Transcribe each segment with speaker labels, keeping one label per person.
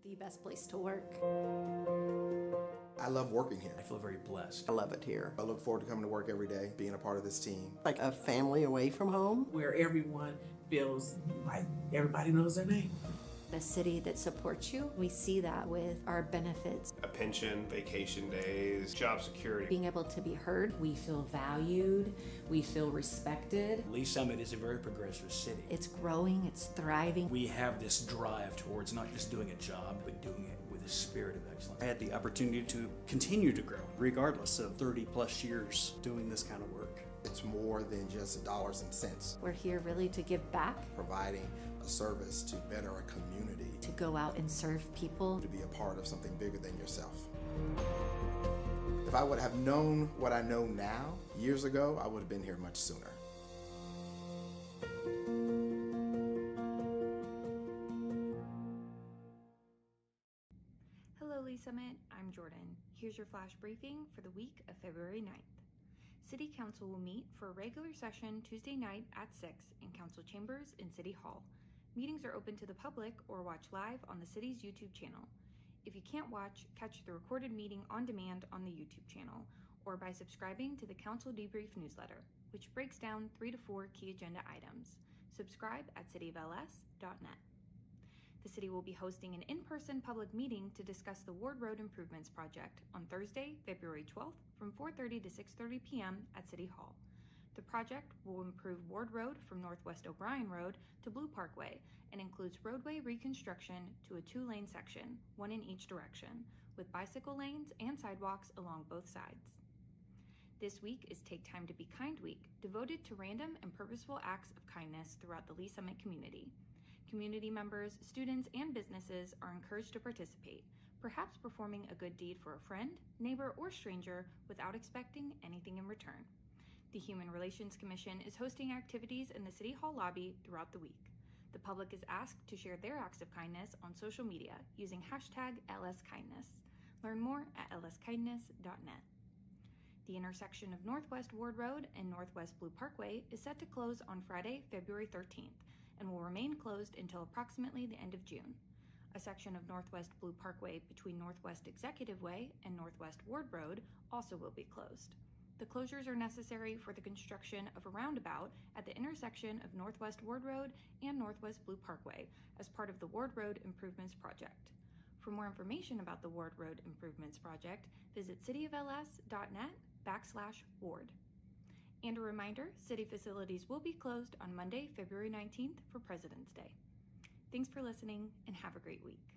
Speaker 1: the best place to work.
Speaker 2: I love working here.
Speaker 3: I feel very blessed.
Speaker 4: I love it here.
Speaker 2: I look forward to coming to work every day, being a part of this team.
Speaker 4: Like a family away from home.
Speaker 5: Where everyone feels like everybody knows their name.
Speaker 1: The city that supports you, we see that with our benefits.
Speaker 6: A pension, vacation days, job security.
Speaker 1: Being able to be heard.
Speaker 7: We feel valued, we feel respected.
Speaker 3: Lease Summit is a very progressive city.
Speaker 1: It's growing, it's thriving.
Speaker 3: We have this drive towards not just doing a job, but doing it with a spirit of excellence. I had the opportunity to continue to grow, regardless of 30 plus years doing this kind of work.
Speaker 2: It's more than just dollars and cents.
Speaker 1: We're here really to give back.
Speaker 2: Providing a service to better a community.
Speaker 1: To go out and serve people.
Speaker 2: To be a part of something bigger than yourself. If I would have known what I know now, years ago, I would have been here much sooner.
Speaker 8: Hello, Lease Summit. I'm Jordan. Here's your flash briefing for the week of February 9th. City Council will meet for a regular session Tuesday night at 6 in Council Chambers in City Hall. Meetings are open to the public or watch live on the city's YouTube channel. If you can't watch, catch the recorded meeting on demand on the YouTube channel or by subscribing to the Council Debrief newsletter, which breaks down 3 to 4 key agenda items. Subscribe at cityofls.net. The city will be hosting an in-person public meeting to discuss the Ward Road Improvements Project on Thursday, February 12th from 4:30 to 6:30 p.m. at City Hall. The project will improve Ward Road from Northwest O'Brien Road to Blue Parkway and includes roadway reconstruction to a 2-lane section, one in each direction, with bicycle lanes and sidewalks along both sides. This week is Take Time to Be Kind Week, devoted to random and purposeful acts of kindness throughout the Lease Summit community. Community members, students, and businesses are encouraged to participate, perhaps performing a good deed for a friend, neighbor, or stranger without expecting anything in return. The Human Relations Commission is hosting activities in the City Hall lobby throughout the week. The public is asked to share their acts of kindness on social media using hashtag #LSKindness. Learn more at lskindness.net. The intersection of Northwest Ward Road and Northwest Blue Parkway is set to close on Friday, February 13th, and will remain closed until approximately the end of June. A section of Northwest Blue Parkway between Northwest Executive Way and Northwest Ward Road also will be closed. The closures are necessary for the construction of a roundabout at the intersection of Northwest Ward Road and Northwest Blue Parkway as part of the Ward Road Improvements Project. For more information about the Ward Road Improvements Project, visit cityofls.net/ward. And a reminder, city facilities will be closed on Monday, February 19th for President's Day. Thanks for listening and have a great week.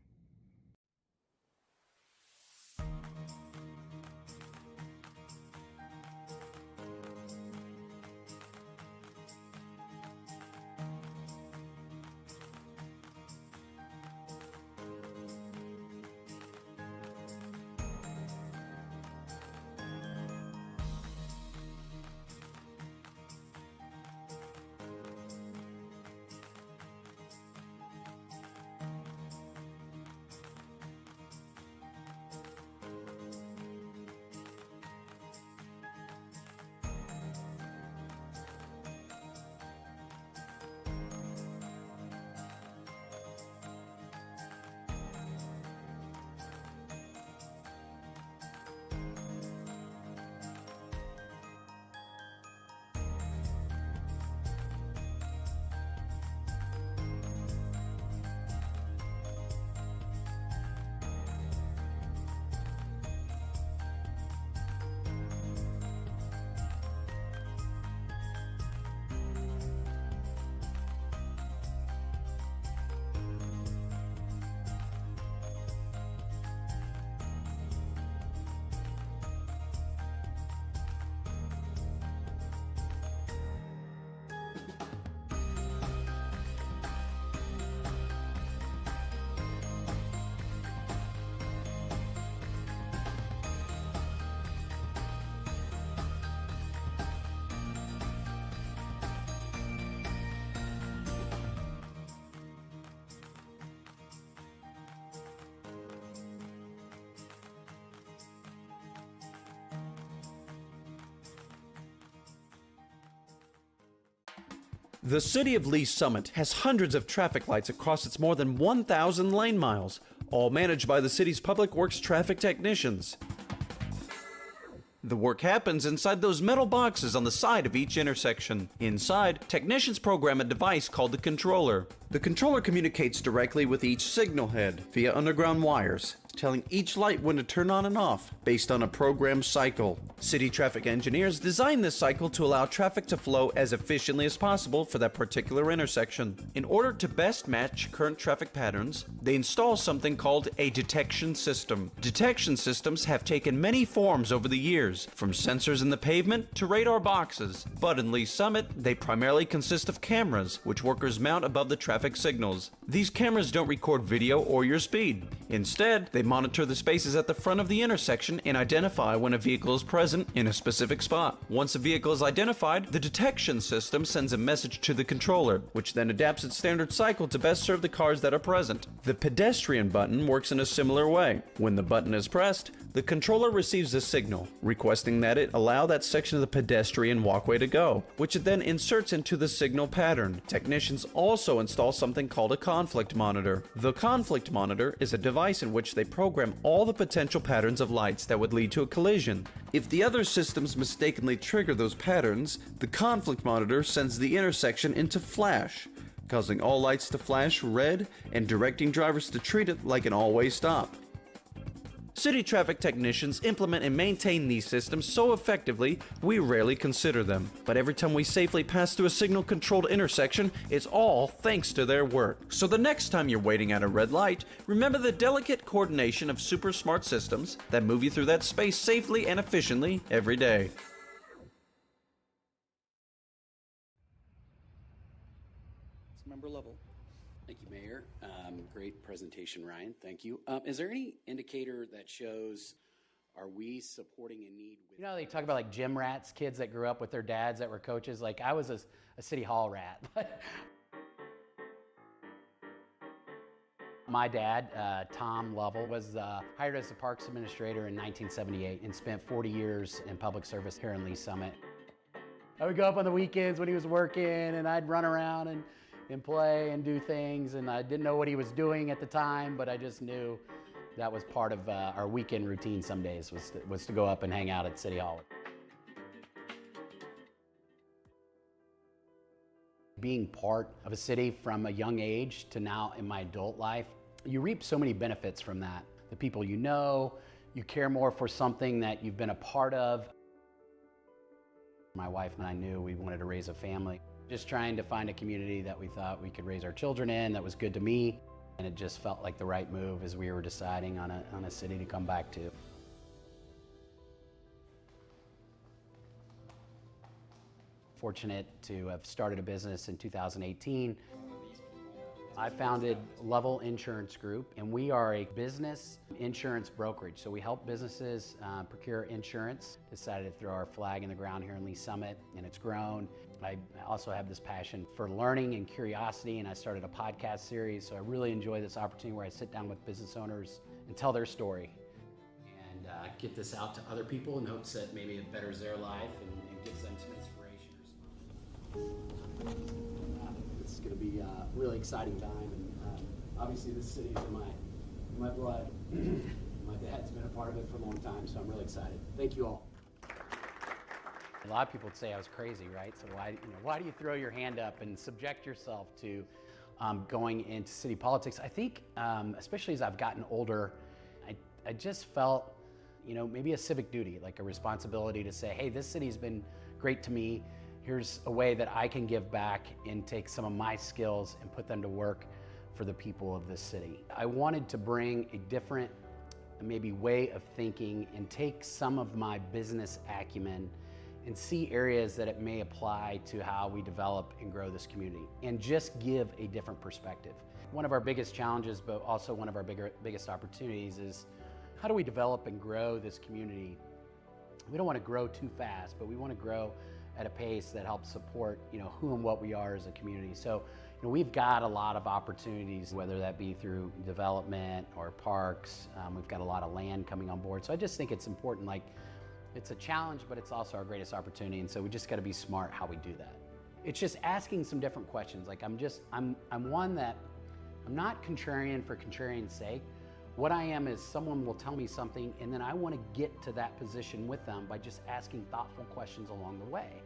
Speaker 9: The City of Lease Summit has hundreds of traffic lights across its more than 1,000 lane miles. all managed by the city's public works traffic technicians. The work happens inside those metal boxes on the side of each intersection. Inside, technicians program a device called the controller. The controller communicates directly with each signal head via underground wires, telling each light when to turn on and off based on a programmed cycle. City traffic engineers design this cycle to allow traffic to flow as efficiently as possible for that particular intersection. In order to best match current traffic patterns, they install something called a detection system. Detection systems have taken many forms over the years, from sensors in the pavement to radar boxes. But in Lease Summit, they primarily consist of cameras, which workers mount above the traffic signals. These cameras don't record video or your speed. Instead, they monitor the spaces at the front of the intersection and identify when a vehicle is present in a specific spot. Once a vehicle is identified, the detection system sends a message to the controller, which then adapts its standard cycle to best serve the cars that are present. The pedestrian button works in a similar way. When the button is pressed, the controller receives a signal, requesting that it allow that section of the pedestrian walkway to go, which it then inserts into the signal pattern. Technicians also install something called a conflict monitor. The conflict monitor is a device in which they program all the potential patterns of lights that would lead to a collision. If the other systems mistakenly trigger those patterns, the conflict monitor sends the intersection into flash, causing all lights to flash red and directing drivers to treat it like an all-way stop. City traffic technicians implement and maintain these systems so effectively, we rarely consider them. But every time we safely pass through a signal-controlled intersection, it's all thanks to their work. So the next time you're waiting at a red light, remember the delicate coordination of super smart systems that move you through that space safely and efficiently every day.
Speaker 10: Member level. Thank you, Mayor. Great presentation, Ryan. Thank you. Is there any indicator that shows, are we supporting a need?
Speaker 11: You know, they talk about like gym rats, kids that grew up with their dads that were coaches. Like I was a city hall rat. My dad, Tom Lovell, was hired as the Parks Administrator in 1978 and spent 40 years in public service here in Lease Summit. I would go up on the weekends when he was working and I'd run around and play and do things, and I didn't know what he was doing at the time, but I just knew that was part of our weekend routine some days was to go up and hang out at City Hall. Being part of a city from a young age to now in my adult life, you reap so many benefits from that. The people you know, you care more for something that you've been a part of. My wife and I knew we wanted to raise a family. Just trying to find a community that we thought we could raise our children in, that was good to me, and it just felt like the right move as we were deciding on a city to come back to. Fortunate to have started a business in 2018. I founded Level Insurance Group, and we are a business insurance brokerage. So we help businesses procure insurance. Decided to throw our flag in the ground here in Lease Summit, and it's grown. I also have this passion for learning and curiosity, and I started a podcast series. So I really enjoy this opportunity where I sit down with business owners and tell their story. And get this out to other people in hopes that maybe it betters their life and gives them some inspiration. This is going to be a really exciting time, and obviously this city is in my blood. My dad's been a part of it for a long time, so I'm really excited. Thank you all. A lot of people would say I was crazy, right? So why do you throw your hand up and subject yourself to going into city politics? I think, especially as I've gotten older, I just felt, maybe a civic duty, like a responsibility to say, hey, this city's been great to me. Here's a way that I can give back and take some of my skills and put them to work for the people of this city. I wanted to bring a different, maybe way of thinking and take some of my business acumen and see areas that it may apply to how we develop and grow this community and just give a different perspective. One of our biggest challenges, but also one of our biggest opportunities is how do we develop and grow this community? We don't want to grow too fast, but we want to grow at a pace that helps support, who and what we are as a community. So, we've got a lot of opportunities, whether that be through development or parks. We've got a lot of land coming on board. So I just think it's important, it's a challenge, but it's also our greatest opportunity. And so we just got to be smart how we do that. It's just asking some different questions. I'm one that, I'm not contrarian for contrarian's sake, What I am is someone will tell me something, and then I want to get to that position with them by just asking thoughtful questions along the way.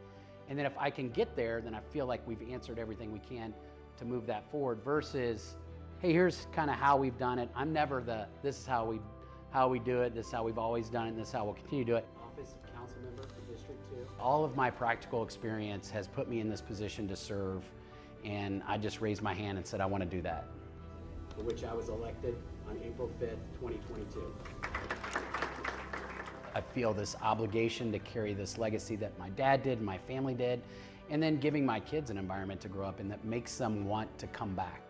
Speaker 11: And then if I can get there, then I feel like we've answered everything we can to move that forward versus, hey, here's kind of how we've done it. I'm never this is how we do it, this is how we've always done it, and this is how we'll continue to do it. Office of Council Member for District 2. All of my practical experience has put me in this position to serve, and I just raised my hand and said I want to do that. For which I was elected on April 5th, 2022. I feel this obligation to carry this legacy that my dad did, my family did, and then giving my kids an environment to grow up in that makes them want to come back.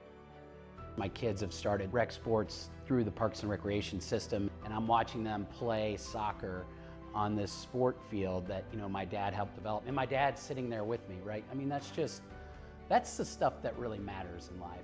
Speaker 11: My kids have started rec sports through the Parks and Recreation system, and I'm watching them play soccer on this sport field that, you know, my dad helped develop. And my dad's sitting there with me, right? I mean, that's the stuff that really matters in life.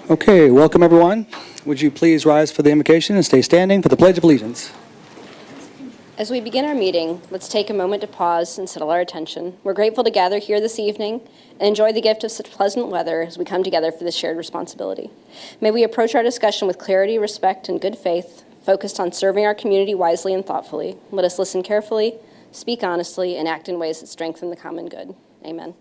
Speaker 12: Okay, welcome everyone. Would you please rise for the invocation and stay standing for the Pledge of Allegiance?
Speaker 13: As we begin our meeting, let's take a moment to pause and settle our attention. We're grateful to gather here this evening and enjoy the gift of such pleasant weather as we come together for this shared responsibility. May we approach our discussion with clarity, respect, and good faith, focused on serving our community wisely and thoughtfully. Let us listen carefully, speak honestly, and act in ways that strengthen the common good. Amen.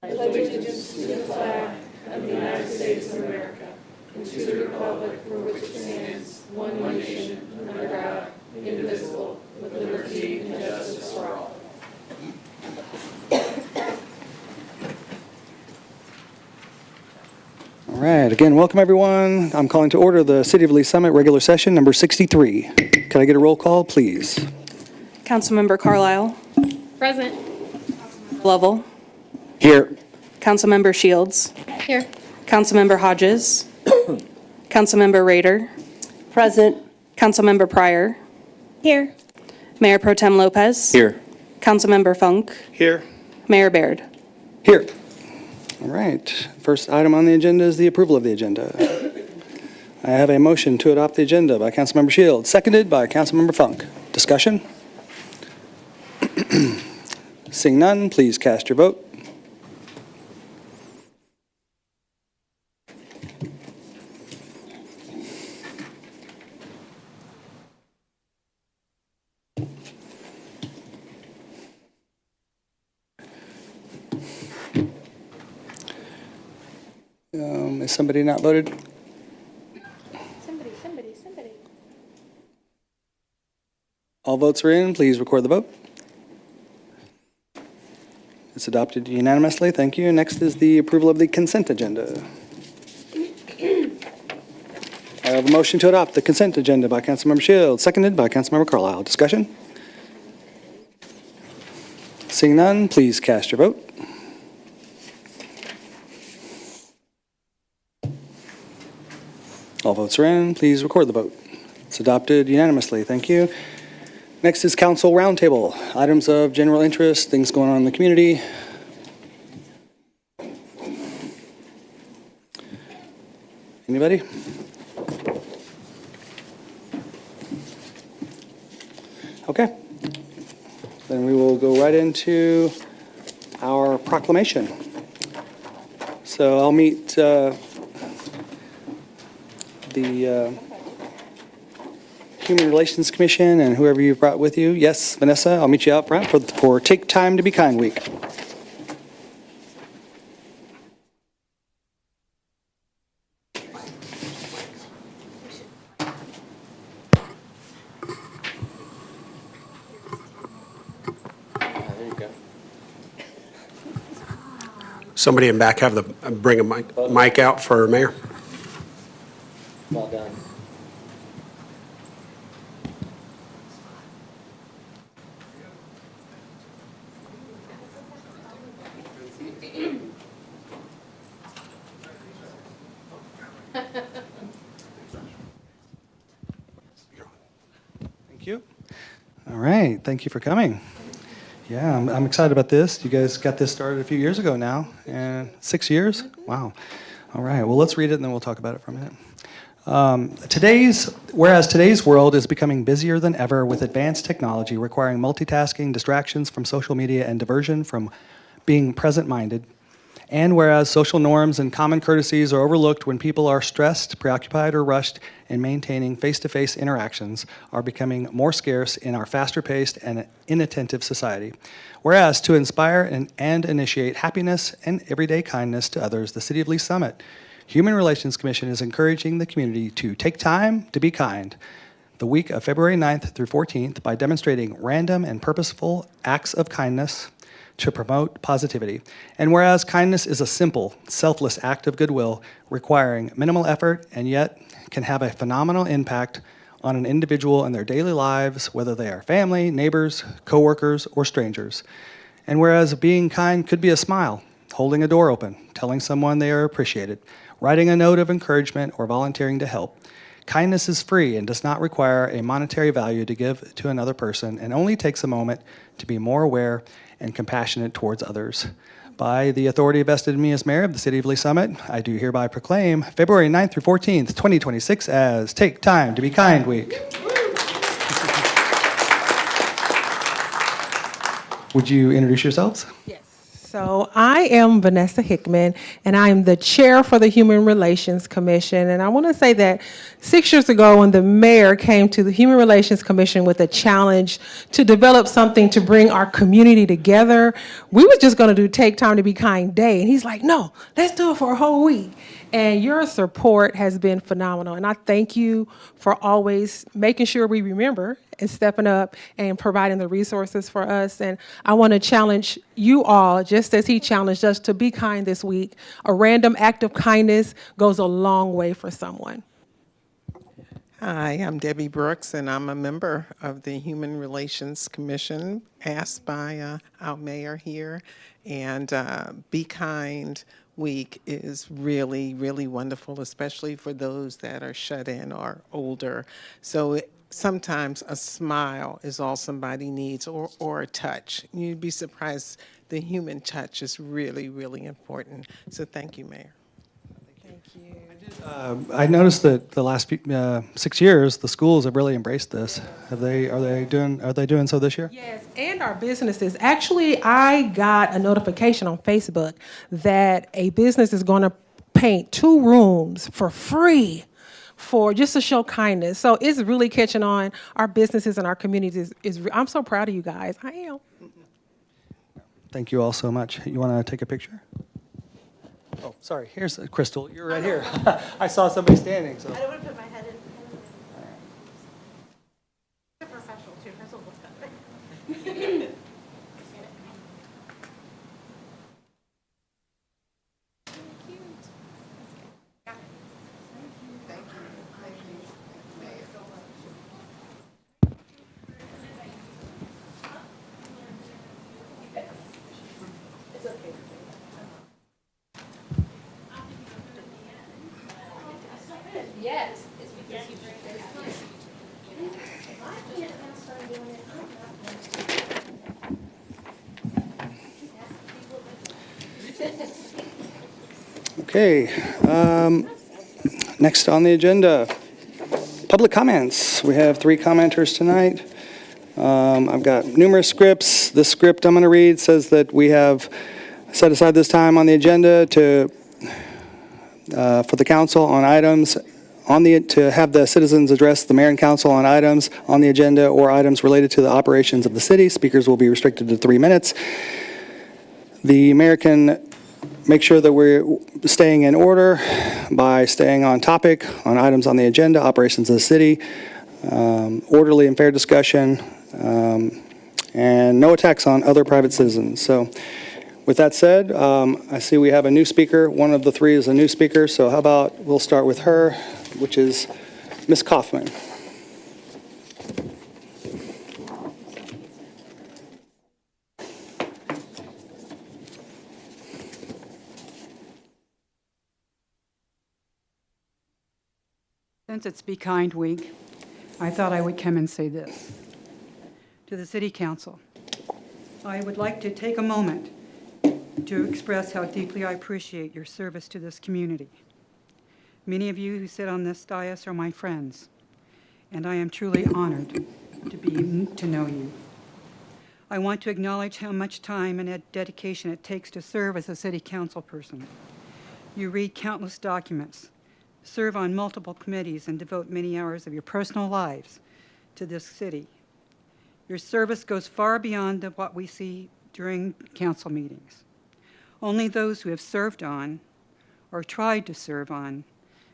Speaker 13: I pledge allegiance to the flag of the United States of America and to the republic for which it stands, one nation, under God, indivisible, with liberty and justice for all.
Speaker 12: All right, again, welcome everyone. I'm calling to order the City of Lease Summit regular session number 63. Could I get a roll call, please?
Speaker 14: Councilmember Carlisle.
Speaker 13: Present.
Speaker 14: Lovell.
Speaker 12: Here.
Speaker 14: Councilmember Shields.
Speaker 13: Here.
Speaker 14: Councilmember Hodges. Councilmember Rader.
Speaker 4: Present.
Speaker 14: Councilmember Pryor.
Speaker 13: Here.
Speaker 14: Mayor Pro Tem Lopez.
Speaker 12: Here.
Speaker 14: Councilmember Funk.
Speaker 6: Here.
Speaker 14: Mayor Baird.
Speaker 12: Here. All right, first item on the agenda is the approval of the agenda. I have a motion to adopt the agenda by Councilmember Shields, seconded by Councilmember Funk. Discussion? Seeing none, please cast your vote. Is somebody not voted?
Speaker 13: Somebody.
Speaker 12: All votes are in. Please record the vote. It's adopted unanimously. Thank you. Next is the approval of the consent agenda. I have a motion to adopt the consent agenda by Councilmember Shields, seconded by Councilmember Carlisle. Discussion? Seeing none, please cast your vote. All votes are in. Please record the vote. It's adopted unanimously. Thank you. Next is Council Roundtable. Items of general interest, things going on in the community. Anybody? Okay. Then we will go right into our proclamation. So I'll meet the Human Relations Commission and whoever you've brought with you. Yes, Vanessa, I'll meet you out front for Take Time to Be Kind Week.
Speaker 6: Somebody in back have bring a mic out for Mayor.
Speaker 12: Well done. Thank you. All right, thank you for coming. Yeah, I'm excited about this. You guys got this started a few years ago now, and 6 years? Wow. All right, well, let's read it and then we'll talk about it for a minute. Whereas today's world is becoming busier than ever with advanced technology requiring multitasking, distractions from social media, and diversion from being present-minded, and whereas social norms and common courtesies are overlooked when people are stressed, preoccupied, or rushed in maintaining face-to-face interactions are becoming more scarce in our faster-paced and inattentive society. Whereas to inspire and initiate happiness and everyday kindness to others, the City of Lease Summit Human Relations Commission is encouraging the community to take time to be kind the week of February 9th through 14th by demonstrating random and purposeful acts of kindness to promote positivity. And whereas kindness is a simple, selfless act of goodwill requiring minimal effort and yet can have a phenomenal impact on an individual in their daily lives, whether they are family, neighbors, coworkers, or strangers. And whereas being kind could be a smile, holding a door open, telling someone they are appreciated, writing a note of encouragement, or volunteering to help. Kindness is free and does not require a monetary value to give to another person and only takes a moment to be more aware and compassionate towards others. By the authority vested in me as mayor of the city of Lease Summit, I do hereby proclaim February 9th through 14th, 2026 as Take Time to Be Kind Week. Would you introduce yourselves?
Speaker 15: Yes. So I am Vanessa Hickman, and I am the chair for the Human Relations Commission. And I want to say that 6 years ago, when the mayor came to the Human Relations Commission with a challenge to develop something to bring our community together, we were just going to do Take Time to Be Kind Day. And he's like, no, let's do it for a whole week. And your support has been phenomenal. And I thank you for always making sure we remember and stepping up and providing the resources for us. And I want to challenge you all, just as he challenged us, to be kind this week. A random act of kindness goes a long way for someone.
Speaker 16: Hi, I'm Debbie Brooks, and I'm a member of the Human Relations Commission, asked by our mayor here. And Be Kind Week is really, really wonderful, especially for those that are shut in or older. So sometimes a smile is all somebody needs, or a touch. You'd be surprised, the human touch is really, really important. So thank you, Mayor. Thank you.
Speaker 12: I noticed that the last 6 years, the schools have really embraced this. Are they doing so this year?
Speaker 15: Yes, and our businesses. Actually, I got a notification on Facebook that a business is going to paint 2 rooms for free for just to show kindness. So it's really catching on. Our businesses and our communities I'm so proud of you guys. I am.
Speaker 12: Thank you all so much. You want to take a picture? Oh, sorry. Here's Crystal. You're right here. I saw somebody standing. So.
Speaker 17: I don't want to put my head in. A professional too. Crystal looks better.
Speaker 13: Yes, it's because you drink this.
Speaker 12: Okay. Next on the agenda, public comments. We have 3 commenters tonight. I've got numerous scripts. This script I'm going to read says that we have set aside this time on the agenda for the council on items to have the citizens address the mayor and council on items on the agenda or items related to the operations of the city. Speakers will be restricted to 3 minutes. The mayor can make sure that we're staying in order by staying on topic on items on the agenda, operations of the city, orderly and fair discussion, and no attacks on other private citizens. So with that said, I see we have a new speaker. One of the 3 is a new speaker, so how about we'll start with her, which is Ms. Kaufman.
Speaker 18: Since it's Be Kind Week, I thought I would come and say this. To the City Council, I would like to take a moment to express how deeply I appreciate your service to this community. Many of you who sit on this dais are my friends, and I am truly honored to know you. I want to acknowledge how much time and dedication it takes to serve as a City Council person. You read countless documents, serve on multiple committees, and devote many hours of your personal lives to this city. Your service goes far beyond what we see during council meetings. Only those who have served on or tried to serve on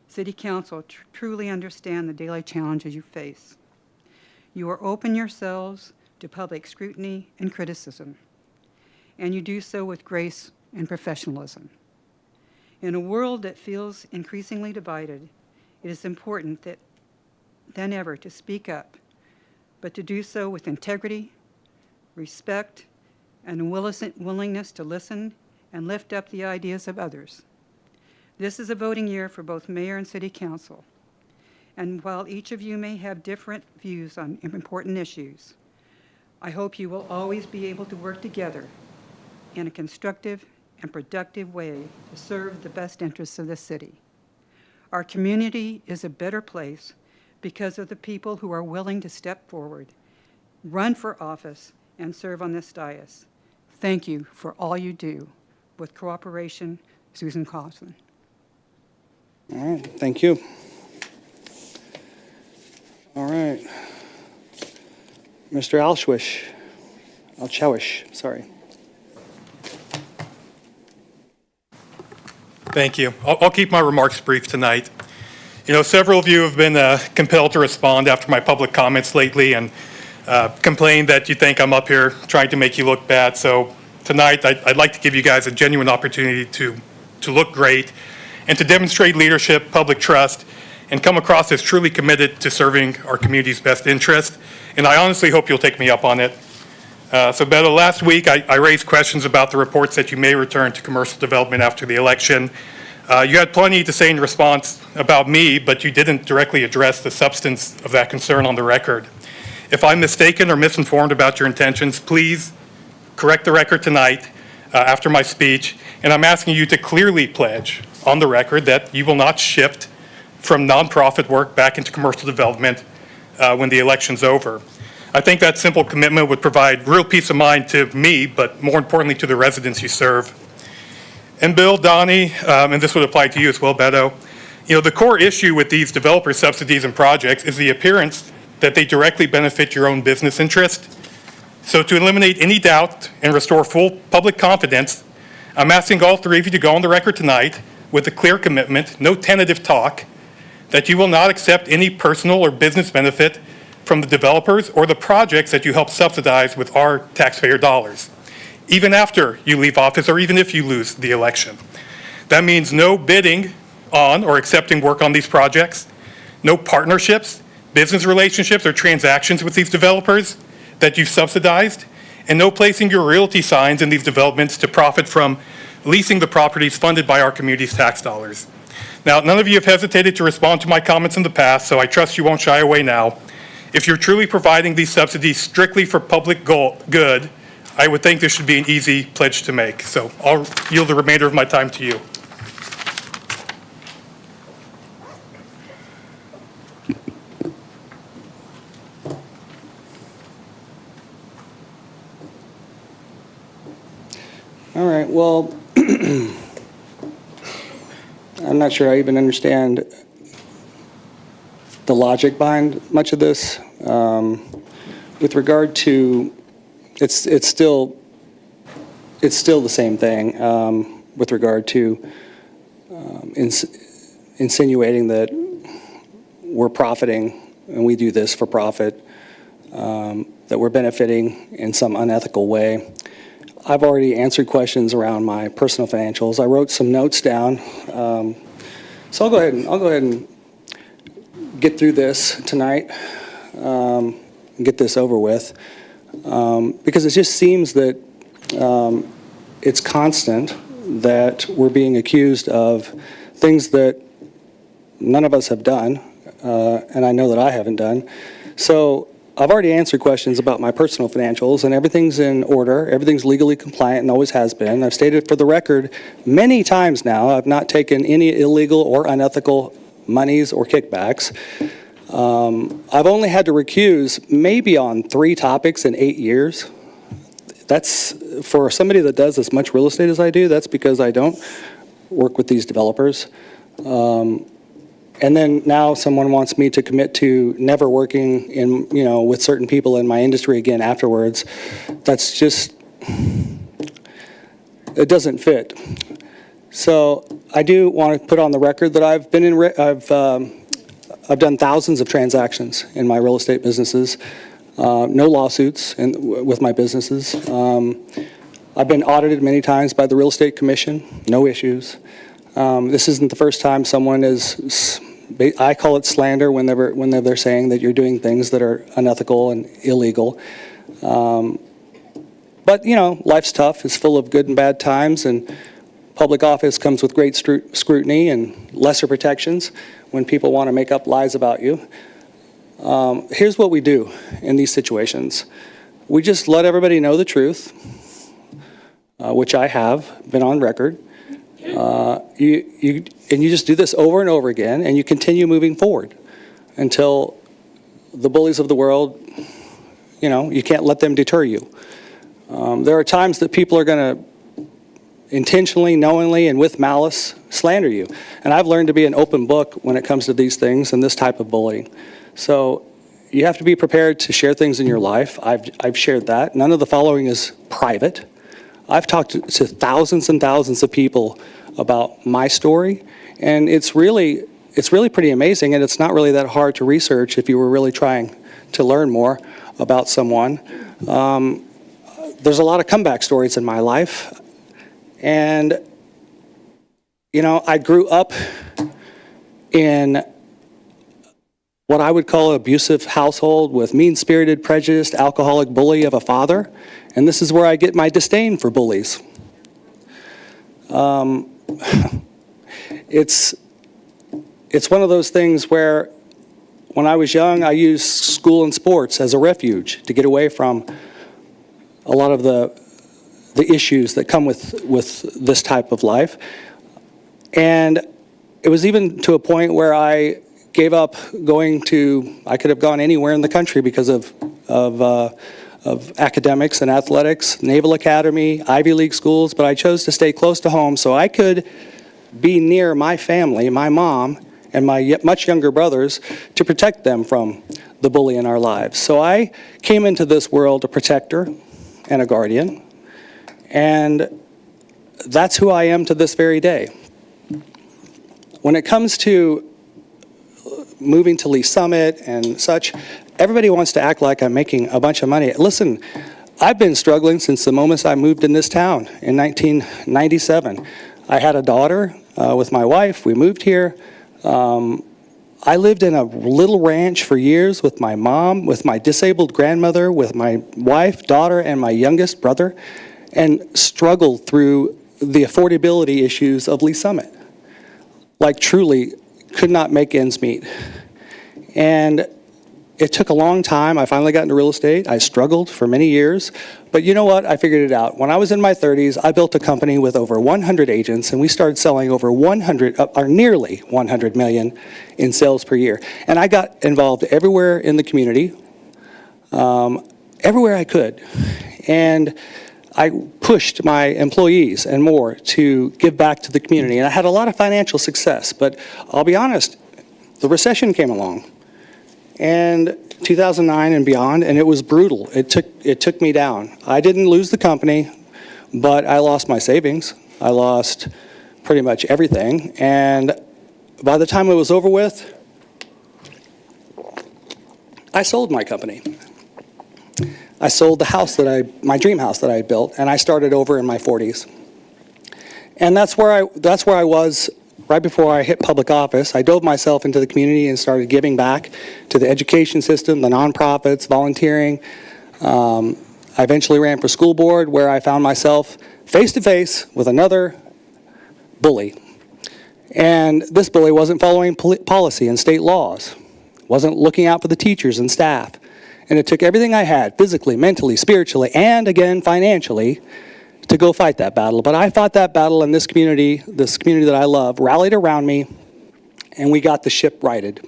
Speaker 18: City Council truly understand the daily challenges you face. You are open yourselves to public scrutiny and criticism, and you do so with grace and professionalism. In a world that feels increasingly divided, it is important than ever to speak up, but to do so with integrity, respect, and a willingness to listen and lift up the ideas of others. This is a voting year for both mayor and city council, And while each of you may have different views on important issues, I hope you will always be able to work together in a constructive and productive way to serve the best interests of the city. Our community is a better place because of the people who are willing to step forward, run for office, and serve on this dais. Thank you for all you do. With cooperation, Susan Coughlin.
Speaker 12: All right, thank you. All right. Mr. Alchowish, sorry.
Speaker 19: Thank you. I'll keep my remarks brief tonight. You know, several of you have been compelled to respond after my public comments lately and complain that you think I'm up here trying to make you look bad. So tonight, I'd like to give you guys a genuine opportunity to look great and to demonstrate leadership, public trust, and come across as truly committed to serving our community's best interest. And I honestly hope you'll take me up on it. So Beto, last week I raised questions about the reports that you may return to commercial development after the election. You had plenty to say in response about me, but you didn't directly address the substance of that concern on the record. If I'm mistaken or misinformed about your intentions, please correct the record tonight after my speech, and I'm asking you to clearly pledge on the record that you will not shift from nonprofit work back into commercial development when the election's over. I think that simple commitment would provide real peace of mind to me, but more importantly to the residents you serve. And Bill, Donnie, and this would apply to you as well, Beto, you know, the core issue with these developer subsidies and projects is the appearance that they directly benefit your own business interest. So to eliminate any doubt and restore full public confidence, I'm asking all three of you to go on the record tonight with a clear commitment, no tentative talk, that you will not accept any personal or business benefit from the developers or the projects that you help subsidize with our taxpayer dollars, even after you leave office or even if you lose the election. That means no bidding on or accepting work on these projects, no partnerships, business relationships, or transactions with these developers that you've subsidized, and no placing your realty signs in these developments to profit from leasing the properties funded by our community's tax dollars. Now, none of you have hesitated to respond to my comments in the past, so I trust you won't shy away now. If you're truly providing these subsidies strictly for public good, I would think this should be an easy pledge to make. So I'll yield the remainder of my time to you.
Speaker 12: All right, well, I'm not sure I even understand the logic behind much of this. With regard to, it's still the same thing with regard to insinuating that we're profiting and we do this for profit, that we're benefiting in some unethical way. I've already answered questions around my personal financials. I wrote some notes down, so I'll go ahead and get through this tonight, and get this over with, because it just seems that it's constant that we're being accused of things that none of us have done, and I know that I haven't done. So I've already answered questions about my personal financials, and everything's in order. Everything's legally compliant and always has been. I've stated for the record many times now, I've not taken any illegal or unethical monies or kickbacks. I've only had to recuse maybe on 3 topics in 8 years. That's, for somebody that does as much real estate as I do, that's because I don't work with these developers. And then now someone wants me to commit to never working in, with certain people in my industry again afterwards. That's just, it doesn't fit. So I do want to put on the record that I've been in, I've done thousands of transactions in my real estate businesses, no lawsuits with my businesses. I've been audited many times by the Real Estate Commission, no issues. This isn't the first time someone is, I call it slander when they're saying that you're doing things that are unethical and illegal. But life's tough. It's full of good and bad times, and public office comes with great scrutiny and lesser protections when people want to make up lies about you. Here's what we do in these situations. We just let everybody know the truth, which I have been on record. You just do this over and over again, and you continue moving forward until the bullies of the world, you can't let them deter you. There are times that people are going to intentionally, knowingly, and with malice slander you. And I've learned to be an open book when it comes to these things and this type of bullying. So you have to be prepared to share things in your life. I've shared that. None of the following is private. I've talked to thousands and thousands of people about my story, and it's really pretty amazing, and it's not really that hard to research if you were really trying to learn more about someone. There's a lot of comeback stories in my life, and I grew up in what I would call an abusive household with mean-spirited, prejudiced, alcoholic bully of a father, and this is where I get my disdain for bullies. It's one of those things where when I was young, I used school and sports as a refuge to get away from a lot of the issues that come with this type of life. And it was even to a point where I gave up I could have gone anywhere in the country because of academics and athletics, Naval Academy, Ivy League schools, but I chose to stay close to home so I could be near my family, my mom, and my much younger brothers to protect them from the bully in our lives. So I came into this world a protector and a guardian, and that's who I am to this very day. When it comes to moving to Lease Summit and such, everybody wants to act like I'm making a bunch of money. Listen, I've been struggling since the moment I moved in this town in 1997. I had a daughter with my wife. We moved here. I lived in a little ranch for years with my mom, with my disabled grandmother, with my wife, daughter, and my youngest brother, and struggled through the affordability issues of Lease Summit. Like, truly could not make ends meet. And it took a long time. I finally got into real estate. I struggled for many years. But you know what? I figured it out. When I was in my 30s, I built a company with over 100 agents, and we started selling over nearly 100 million in sales per year. And I got involved everywhere in the community, everywhere I could. And I pushed my employees and more to give back to the community. And I had a lot of financial success. But I'll be honest, the recession came along. And 2009 and beyond, and it was brutal. It took me down. I didn't lose the company, but I lost my savings. I lost pretty much everything. And by the time it was over with, I sold my company. I sold the house my dream house that I had built, and I started over in my 40s. And that's where I was right before I hit public office. I dove myself into the community and started giving back to the education system, the nonprofits, volunteering. I eventually ran for school board, where I found myself face to face with another bully. And this bully wasn't following policy and state laws, wasn't looking out for the teachers and staff. And it took everything I had, physically, mentally, spiritually, and again, financially, to go fight that battle. But I fought that battle, and this community that I love, rallied around me, and we got the ship righted.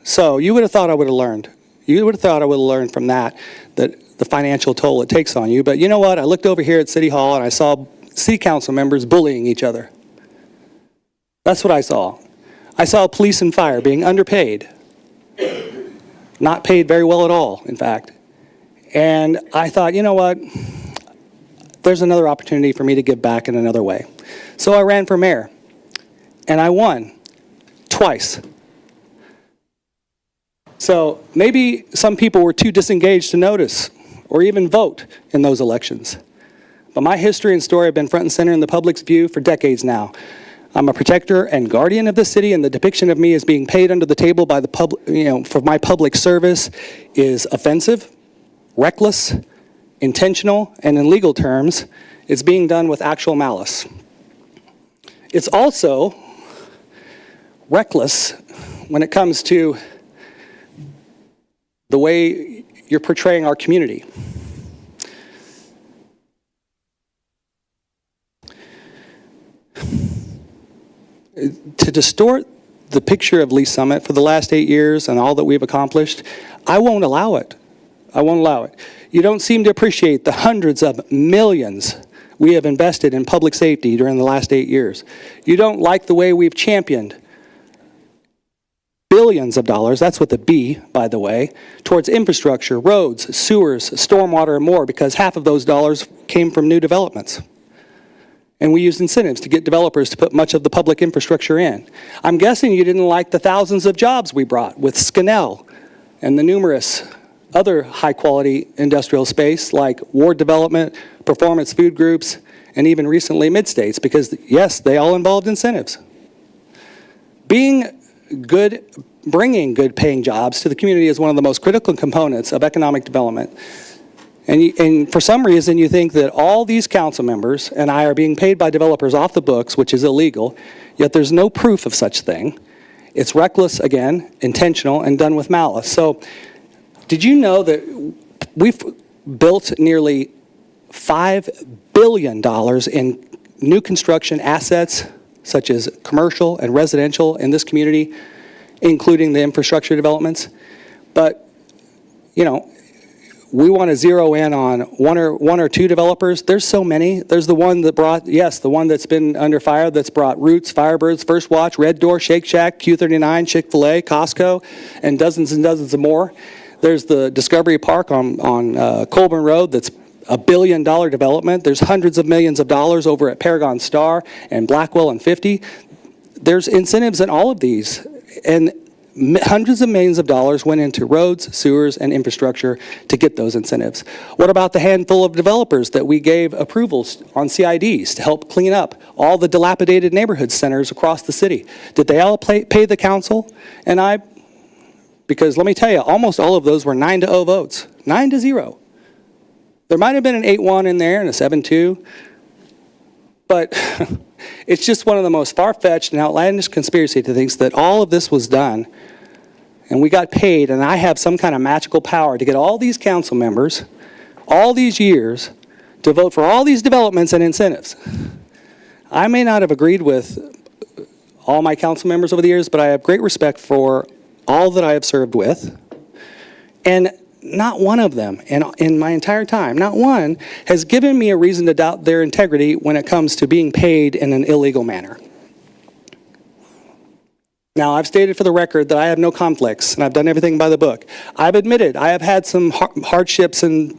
Speaker 12: So you would have thought I would have learned. You would have thought I would have learned from that the financial toll it takes on you. But you know what? I looked over here at City Hall, and I saw city council members bullying each other. That's what I saw. I saw police and fire being underpaid. Not paid very well at all, in fact. And I thought, you know what? There's another opportunity for me to give back in another way. So I ran for mayor, and I won twice. So maybe some people were too disengaged to notice or even vote in those elections. But my history and story have been front and center in the public's view for decades now. I'm a protector and guardian of the city, and the depiction of me as being paid under the table by the public, for my public service is offensive, reckless, intentional, and in legal terms, it's being done with actual malice. It's also reckless when it comes to the way you're portraying our community. To distort the picture of Lease Summit for the last 8 years and all that we've accomplished, I won't allow it. I won't allow it. You don't seem to appreciate the hundreds of millions we have invested in public safety during the last 8 years. You don't like the way we've championed billions of dollars, that's with a B, by the way, towards infrastructure, roads, sewers, stormwater, and more, because half of those dollars came from new developments. And we used incentives to get developers to put much of the public infrastructure in. I'm guessing you didn't like the thousands of jobs we brought with Scannell and the numerous other high-quality industrial space like Ward Development, Performance Food Groups, and even recently Mid-States, because yes, they all involved incentives. Bringing good paying jobs to the community is one of the most critical components of economic development. And for some reason, you think that all these council members and I are being paid by developers off the books, which is illegal, yet there's no proof of such thing. It's reckless, again, intentional, and done with malice. So did you know that we've built nearly $5 billion in new construction assets, such as commercial and residential in this community, including the infrastructure developments? But, you know, we want to zero in on one or two developers. There's so many. There's the one that brought, yes, the one that's been under fire, that's brought Roots, Firebirds, First Watch, Red Door, Shake Shack, Q39, Chick-fil-A, Costco, and dozens of more. There's the Discovery Park on Colburn Road that's $1 billion development. There's hundreds of millions of dollars over at Paragon Star and Blackwell and 50. There's incentives in all of these. And hundreds of millions of dollars went into roads, sewers, and infrastructure to get those incentives. What about the handful of developers that we gave approvals on CIDs to help clean up all the dilapidated neighborhood centers across the city? Did they all pay the council and I? Because let me tell you, almost all of those were 9-0 votes, 9-0. There might have been an 8-1 in there and a 7-2, but it's just one of the most far-fetched and outlandish conspiracy to think that all of this was done and we got paid and I have some kind of magical power to get all these council members, all these years, to vote for all these developments and incentives. I may not have agreed with all my council members over the years, but I have great respect for all that I have served with. And not one of them, in my entire time, not one has given me a reason to doubt their integrity when it comes to being paid in an illegal manner. Now, I've stated for the record that I have no conflicts, and I've done everything by the book. I've admitted I have had some hardships and,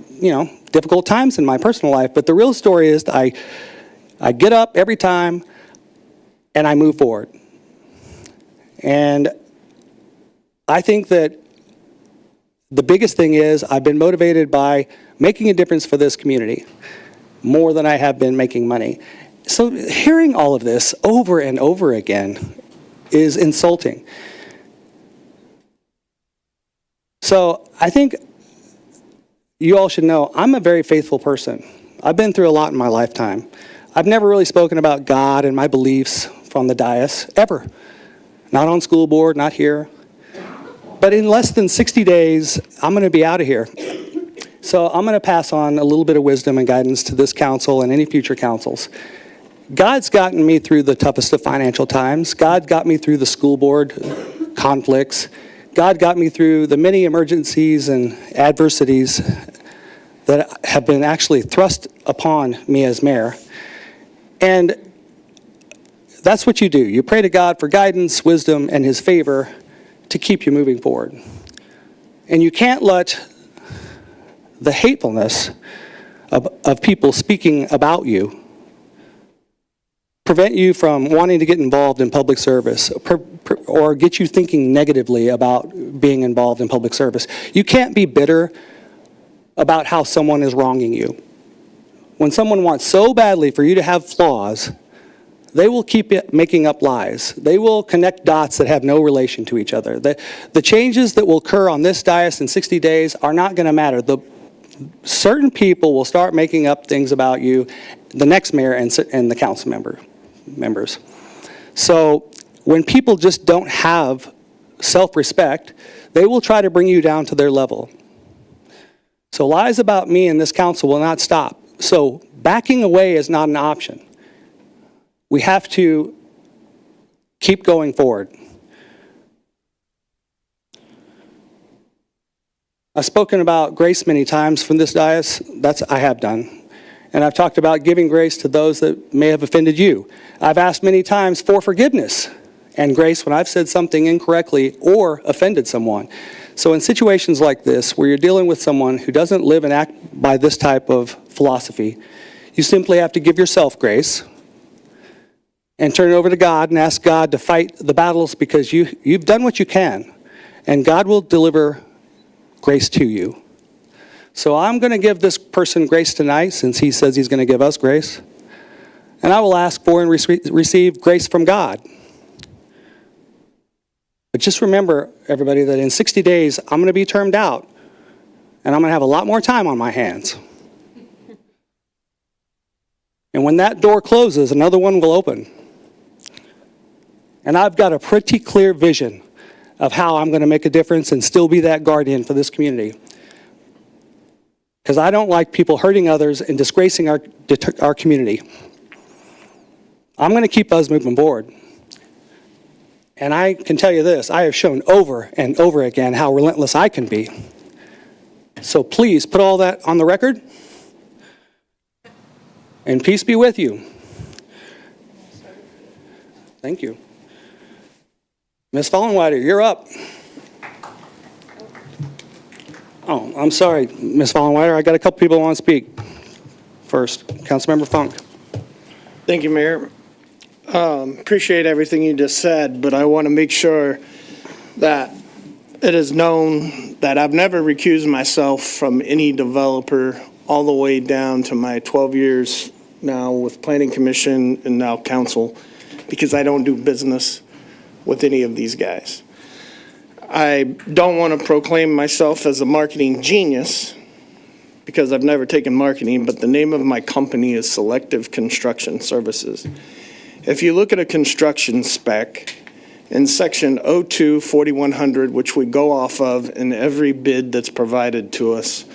Speaker 12: difficult times in my personal life, but the real story is that I get up every time and I move forward. And I think that the biggest thing is I've been motivated by making a difference for this community more than I have been making money. So hearing all of this over and over again is insulting. So I think you all should know I'm a very faithful person. I've been through a lot in my lifetime. I've never really spoken about God and my beliefs from the dais, ever. Not on school board, not here. But in less than 60 days, I'm going to be out of here. So I'm going to pass on a little bit of wisdom and guidance to this council and any future councils. God's gotten me through the toughest of financial times. God got me through the school board conflicts. God got me through the many emergencies and adversities that have been actually thrust upon me as mayor. And that's what you do. You pray to God for guidance, wisdom, and his favor to keep you moving forward. And you can't let the hatefulness of people speaking about you prevent you from wanting to get involved in public service or get you thinking negatively about being involved in public service. You can't be bitter about how someone is wronging you. When someone wants so badly for you to have flaws, they will keep making up lies. They will connect dots that have no relation to each other. The changes that will occur on this dais in 60 days are not going to matter. The certain people will start making up things about you, the next mayor and the council members. So when people just don't have self-respect, they will try to bring you down to their level. So lies about me and this council will not stop. So backing away is not an option. We have to keep going forward. I've spoken about grace many times from this dais. I have done. And I've talked about giving grace to those that may have offended you. I've asked many times for forgiveness and grace when I've said something incorrectly or offended someone. So in situations like this, where you're dealing with someone who doesn't live and act by this type of philosophy, you simply have to give yourself grace and turn it over to God and ask God to fight the battles, because you've done what you can, and God will deliver grace to you. So I'm going to give this person grace tonight, since he says he's going to give us grace. And I will ask for and receive grace from God. But just remember, everybody, that in 60 days, I'm going to be termed out, and I'm going to have a lot more time on my hands. And when that door closes, another one will open. And I've got a pretty clear vision of how I'm going to make a difference and still be that guardian for this community. Because I don't like people hurting others and disgracing our community. I'm going to keep us moving forward. And I can tell you this, I have shown over and over again how relentless I can be. So please put all that on the record. And peace be with you. Thank you. Ms. Fallenweider, you're up. Oh, I'm sorry, Ms. Fallenweider. I got a couple people who want to speak. First, Councilmember Funk.
Speaker 20: Thank you, Mayor. Appreciate everything you just said, but I want to make sure that it is known that I've never recused myself from any developer all the way down to my 12 years now with Planning Commission and now Council, because I don't do business with any of these guys. I don't want to proclaim myself as a marketing genius, because I've never taken marketing, but the name of my company is Selective Construction Services. If you look at a construction spec in section 02-4100, which we go off of in every bid that's provided to us,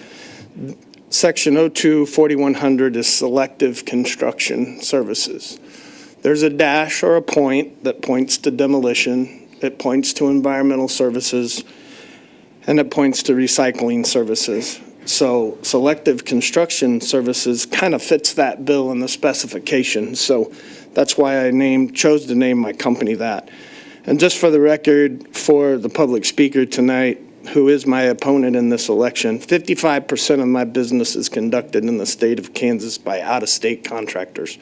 Speaker 20: section 02-4100 is Selective Construction Services. There's a dash or a point that points to demolition, it points to environmental services, and it points to recycling services. So Selective Construction Services kind of fits that bill in the specification. So that's why I chose to name my company that. And just for the record, for the public speaker tonight, who is my opponent in this election, 55% of my business is conducted in the state of Kansas by out-of-state contractors.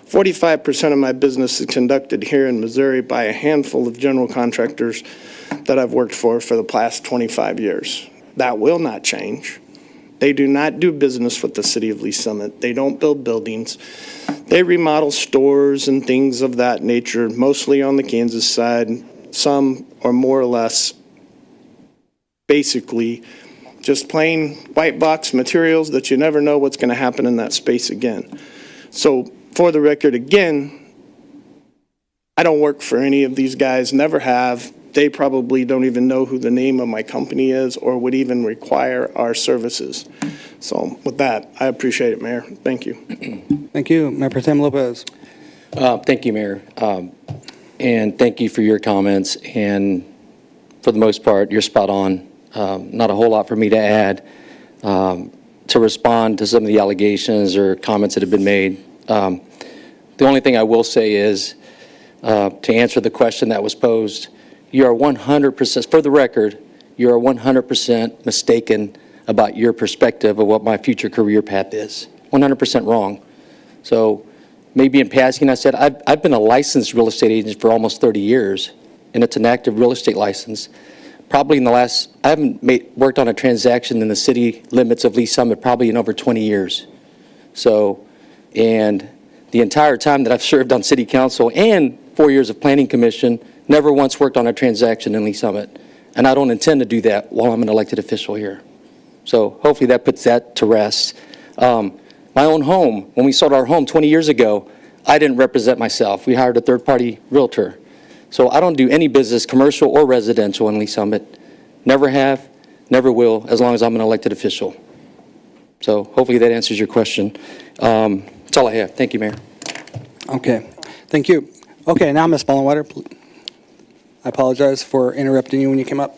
Speaker 20: 45% of my business is conducted here in Missouri by a handful of general contractors that I've worked for the past 25 years. That will not change. They do not do business with the city of Lease Summit. They don't build buildings. They remodel stores and things of that nature, mostly on the Kansas side. Some are more or less basically just plain white box materials that you never know what's going to happen in that space again. So for the record, again, I don't work for any of these guys, never have. They probably don't even know who the name of my company is or would even require our services. So with that, I appreciate it, Mayor. Thank you.
Speaker 12: Thank you. Mayor Pro Tem Lopez.
Speaker 21: Thank you, Mayor. And thank you for your comments. And for the most part, you're spot on. Not a whole lot for me to add to respond to some of the allegations or comments that have been made. The only thing I will say is to answer the question that was posed, you are 100%, for the record, you are 100% mistaken about your perspective of what my future career path is. 100% wrong. So maybe in passing I said, I've been a licensed real estate agent for almost 30 years, and it's an active real estate license. Probably in the last, I haven't worked on a transaction in the city limits of Lease Summit probably in over 20 years. So, and the entire time that I've served on city council and 4 years of planning commission, never once worked on a transaction in Lease Summit. And I don't intend to do that while I'm an elected official here. So hopefully that puts that to rest. My own home, when we sold our home 20 years ago, I didn't represent myself. We hired a third-party realtor. So I don't do any business, commercial or residential in Lease Summit. Never have, never will, as long as I'm an elected official. So hopefully that answers your question. That's all I have. Thank you, Mayor.
Speaker 12: Okay, thank you. Okay, now Ms. Mullenweider, I apologize for interrupting you when you came up.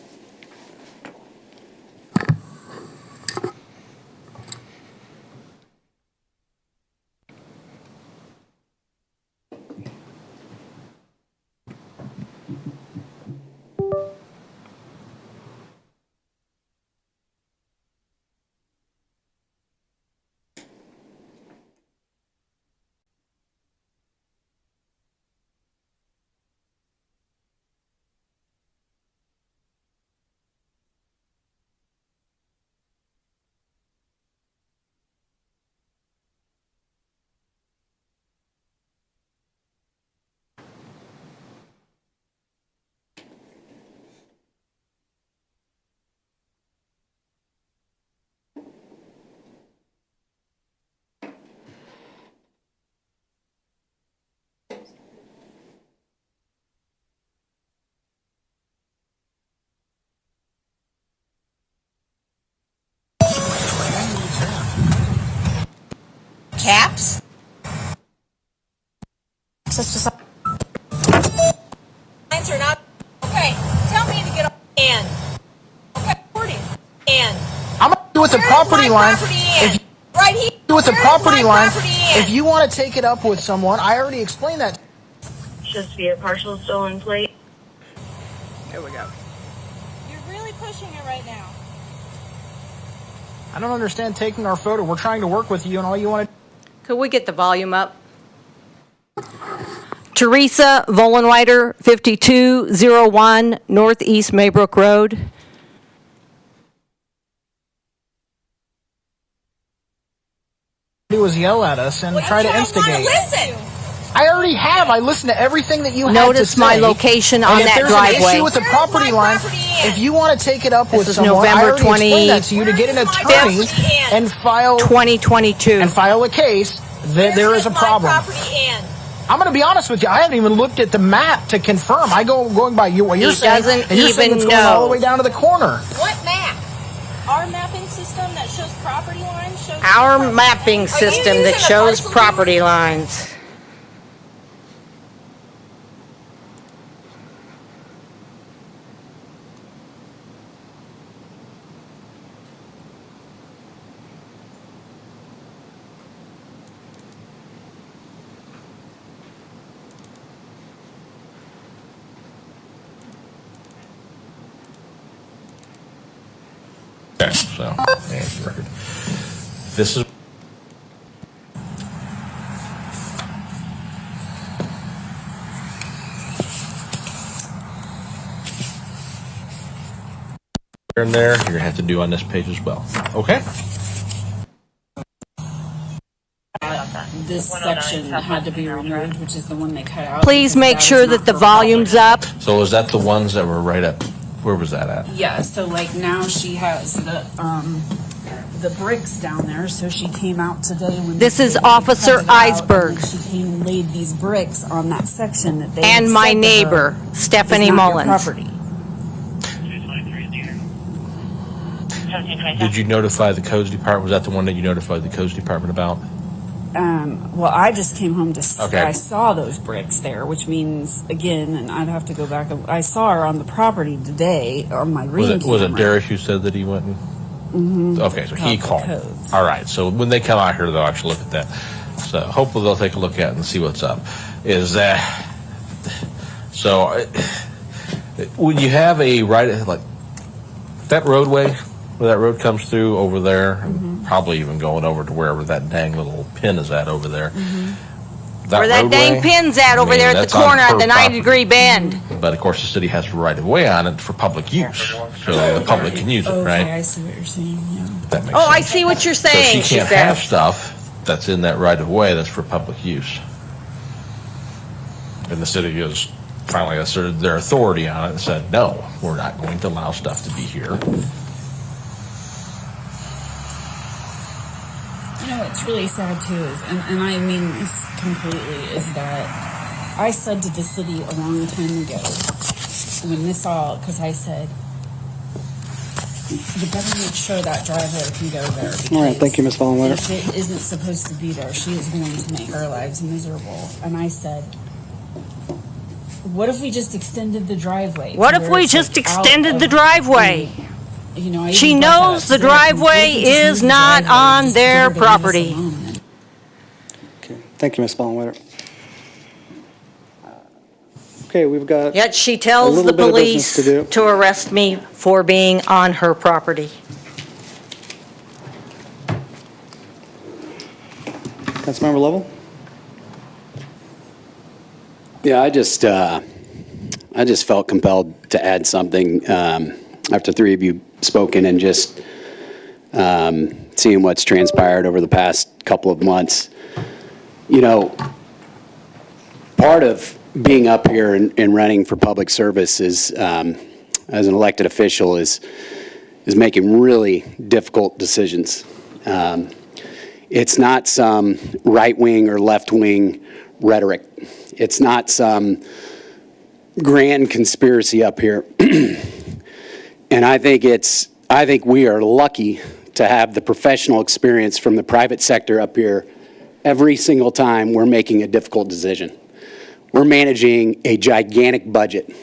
Speaker 5: Caps? Lines are not. Okay, tell me to get on and. Okay, 40. And.
Speaker 22: I'm gonna do with the property line. If
Speaker 5: right here.
Speaker 22: with the property line,
Speaker 5: Property
Speaker 22: if you want to take it up with someone, I already explained that.
Speaker 5: Just be a partial stolen plate.
Speaker 22: There we go.
Speaker 17: You're really pushing it right now.
Speaker 22: I don't understand taking our photo. We're trying to work with you, and all you want to.
Speaker 5: Could we get the volume up? Teresa Vollenweider, 5201 Northeast Maybrook Road.
Speaker 22: Do is yell at us and try to instigate.
Speaker 5: Listen.
Speaker 22: I already have. I listened to everything that you had to say.
Speaker 5: Notice my location on
Speaker 22: And if
Speaker 5: that
Speaker 22: there's
Speaker 5: driveway.
Speaker 22: an issue with the property line, if you want to take it up with
Speaker 5: is
Speaker 22: someone, I
Speaker 5: November
Speaker 22: already explained that to you to get an attorney and file
Speaker 5: 2022
Speaker 22: and file a case that there is a problem. I'm going to be honest with you. I haven't even looked at the map to confirm. I going by what you're saying,
Speaker 5: doesn't
Speaker 22: and you're saying
Speaker 5: even
Speaker 22: it's going all
Speaker 5: know.
Speaker 22: the way down to the corner.
Speaker 17: What map? Our mapping system that shows property lines shows.
Speaker 5: Our mapping system that shows property lines.
Speaker 23: Okay, so, and record. This is. In there, you're gonna have to do on this page as well. Okay?
Speaker 24: This section had to be removed, which is the one they cut out.
Speaker 5: Please make sure that the volume's up.
Speaker 23: So is that the ones that were right up, where was that at?
Speaker 24: Yeah, so like now she has the bricks down there, so she came out today when.
Speaker 5: This is
Speaker 24: they
Speaker 5: Officer
Speaker 24: cut it out, and
Speaker 5: Eisberg.
Speaker 24: then she came and laid these bricks on that section that they.
Speaker 5: And
Speaker 24: had
Speaker 5: my
Speaker 24: said to
Speaker 5: neighbor,
Speaker 24: her,
Speaker 5: Stephanie
Speaker 24: "Is not your
Speaker 5: Mullins."
Speaker 24: property."
Speaker 23: Did you notify the codes department? Was that the one that you notified the codes department about?
Speaker 24: Well, I just came home to.
Speaker 23: Okay.
Speaker 24: I saw those bricks there, which means again, and I'd have to go back. I saw her on the property today on my ring
Speaker 23: Was it
Speaker 24: camera.
Speaker 23: Darius who said that he went and?
Speaker 24: Mhm.
Speaker 23: Okay, so he
Speaker 24: Got the
Speaker 23: called.
Speaker 24: codes.
Speaker 23: All right, so when they come out here, they'll actually look at that. So hopefully they'll take a look at it and see what's up. Is that so? When you have a right, like that roadway where that road comes through over there, and probably even going over to wherever that dang little pin is at over there.
Speaker 5: Where that dang
Speaker 23: roadway,
Speaker 5: pin's at over
Speaker 23: I mean,
Speaker 5: there at the
Speaker 23: that's on
Speaker 5: corner
Speaker 23: her
Speaker 5: of the
Speaker 23: property.
Speaker 5: 90-degree bend.
Speaker 23: But of course, the city has right of way on it for public use, so the public can use it,
Speaker 24: Okay,
Speaker 23: right?
Speaker 24: I see what you're saying. Yeah.
Speaker 23: That makes
Speaker 5: Oh,
Speaker 23: sense.
Speaker 5: I see what you're
Speaker 23: So
Speaker 5: saying,
Speaker 23: she
Speaker 5: she
Speaker 23: can't have
Speaker 5: says.
Speaker 23: stuff that's in that right of way that's for public use. And the city has finally asserted their authority on it and said, no, we're not going to allow stuff to be here.
Speaker 24: what's really sad too is, and I mean this completely, is that I said to the city a long time ago when this all, because I said, you better make sure that driveway can go there.
Speaker 12: All right, thank you, Ms. Vollenwetter.
Speaker 24: If it isn't supposed to be there, she is going to make our lives miserable. And I said, what if we just extended the driveway?
Speaker 5: What if we just extended the driveway?
Speaker 24: You know,
Speaker 5: She knows the driveway is not on their property.
Speaker 12: Okay, thank you, Ms. Vollenwetter. Okay, we've got.
Speaker 5: Yet she
Speaker 12: a
Speaker 5: tells
Speaker 12: little
Speaker 5: the
Speaker 12: bit of business
Speaker 5: police
Speaker 12: do.
Speaker 5: to arrest me for being on her property.
Speaker 12: Councilmember Lovell?
Speaker 10: Yeah, I just felt compelled to add something after three of you spoken and just seeing what's transpired over the past couple of months. You know, part of being up here and running for public service is, as an elected official, is making really difficult decisions. It's not some right-wing or left-wing rhetoric. It's not some grand conspiracy up here. And I think we are lucky to have the professional experience from the private sector up here every single time we're making a difficult decision. We're managing a gigantic budget.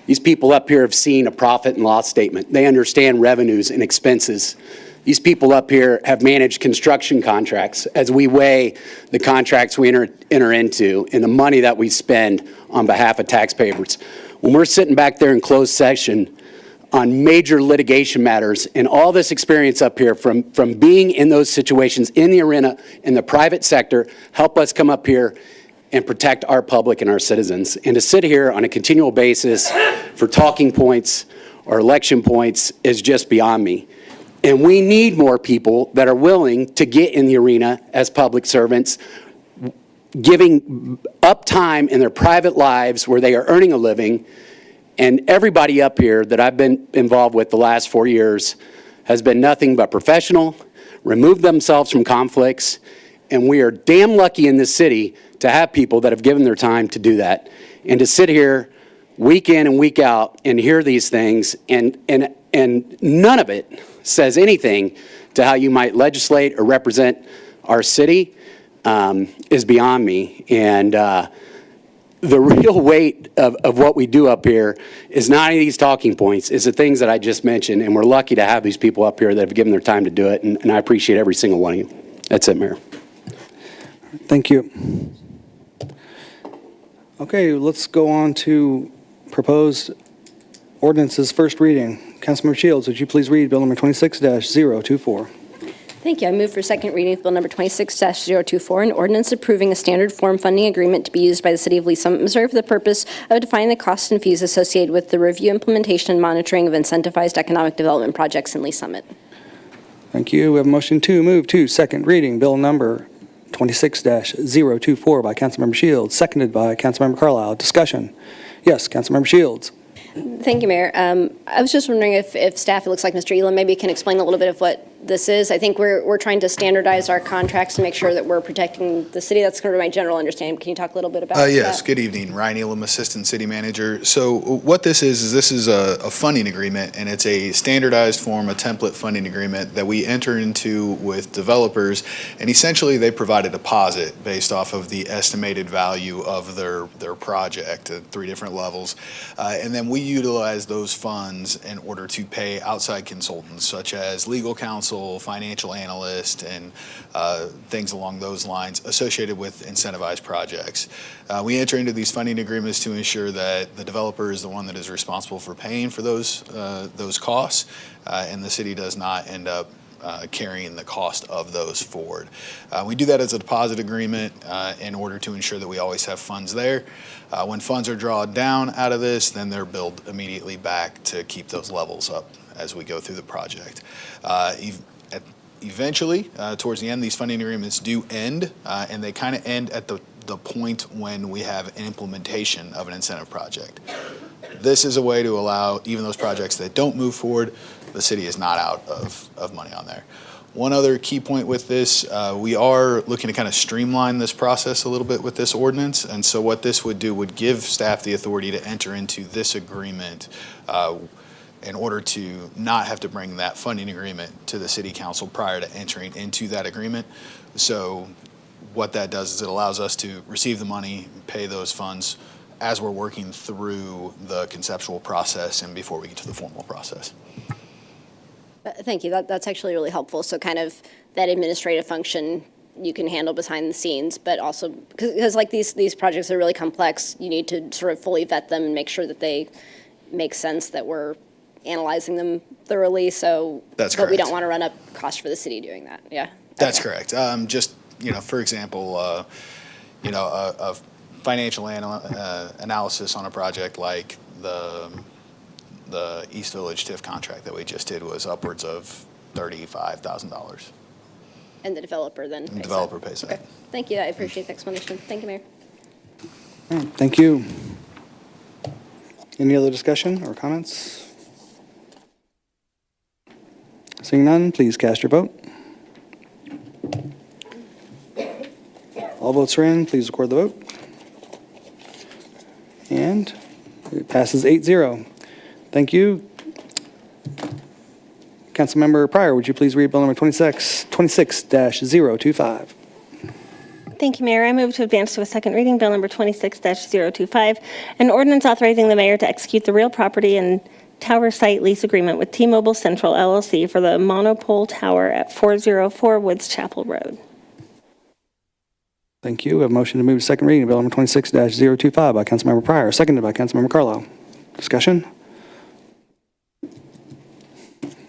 Speaker 10: These people up here have seen a profit and loss statement. They understand revenues and expenses. These people up here have managed construction contracts as we weigh the contracts we enter into and the money that we spend on behalf of taxpayers. When we're sitting back there in closed session on major litigation matters and all this experience up here from being in those situations in the arena, in the private sector, help us come up here and protect our public and our citizens. And to sit here on a continual basis for talking points or election points is just beyond me. And we need more people that are willing to get in the arena as public servants, giving up time in their private lives where they are earning a living. And everybody up here that I've been involved with the last 4 years has been nothing but professional, removed themselves from conflicts, and we are damn lucky in this city to have people that have given their time to do that. And to sit here week in and week out and hear these things, and none of it says anything to how you might legislate or represent our city is beyond me. And the real weight of what we do up here is not any of these talking points, is the things that I just mentioned, and we're lucky to have these people up here that have given their time to do it, and I appreciate every single one of you. That's it, Mayor.
Speaker 12: Thank you. Okay, let's go on to proposed ordinances first reading. Councilmember Shields, would you please read Bill number 26-024?
Speaker 13: Thank you. I move for second reading of Bill number 26-024, an ordinance approving a standard form funding agreement to be used by the City of Lease, Missouri for the purpose of defining the costs and fees associated with the review, implementation, and monitoring of incentivized economic development projects in Lease Summit.
Speaker 12: Thank you. We have a motion to move to second reading Bill number 26-024 by Councilmember Shields, seconded by Councilmember Carlisle. Discussion. Yes, Councilmember Shields.
Speaker 13: Thank you, Mayor. I was just wondering if staff, it looks like Mr. Elam, maybe can explain a little bit of what this is. I think we're trying to standardize our contracts to make sure that we're protecting the city. That's kind of my general understanding. Can you talk a little bit about
Speaker 1: Yes,
Speaker 13: that?
Speaker 1: good evening. Ryan Elam, Assistant City Manager. So what this is a funding agreement, and it's a standardized form, a template funding agreement that we enter into with developers, and essentially they provide a deposit based off of the estimated value of their project at 3 different levels. And then we utilize those funds in order to pay outside consultants such as legal counsel, financial analyst, and things along those lines associated with incentivized projects. We enter into these funding agreements to ensure that the developer is the one that is responsible for paying for those costs, and the city does not end up carrying the cost of those forward. We do that as a deposit agreement in order to ensure that we always have funds there. When funds are drawn down out of this, then they're billed immediately back to keep those levels up as we go through the project. Eventually, towards the end, these funding agreements do end, and they kind of end at the point when we have an implementation of an incentive project. This is a way to allow even those projects that don't move forward, the city is not out of money on there. One other key point with this, we are looking to kind of streamline this process a little bit with this ordinance. And so what this would do would give staff the authority to enter into this agreement in order to not have to bring that funding agreement to the city council prior to entering into that agreement. So what that does is it allows us to receive the money, pay those funds as we're working through the conceptual process and before we get to the formal process.
Speaker 13: Thank you. That's actually really helpful. So kind of that administrative function you can handle behind the scenes, but also because like these projects are really complex, you need to sort of fully vet them and make sure that they make sense, that we're analyzing them thoroughly. So
Speaker 1: That's
Speaker 13: but we
Speaker 1: correct.
Speaker 13: don't want to run up costs for the city doing that. Yeah.
Speaker 1: That's correct. Just, for example, a financial analysis on a project like the East Village TIF contract that we just did was upwards of $35,000.
Speaker 13: And the developer then
Speaker 1: And the developer pays that.
Speaker 13: Okay. Thank you. I appreciate the explanation. Thank you, Mayor.
Speaker 12: All right, thank you. Any other discussion or comments? Seeing none, please cast your vote. All votes are in. Please record the vote. And it passes 8-0. Thank you. Councilmember Pryor, would you please read bill number 26-025?
Speaker 2: Thank you, Mayor. I move to advance to a second reading, Bill Number 26-025, an ordinance authorizing the mayor to execute the real property and tower site lease agreement with T-Mobile Central LLC for the monopole tower at 404 Woods Chapel Road.
Speaker 12: Thank you. We have a motion to move to second reading, Bill number 26-025 by Councilmember Pryor, seconded by Councilmember Carlisle. Discussion?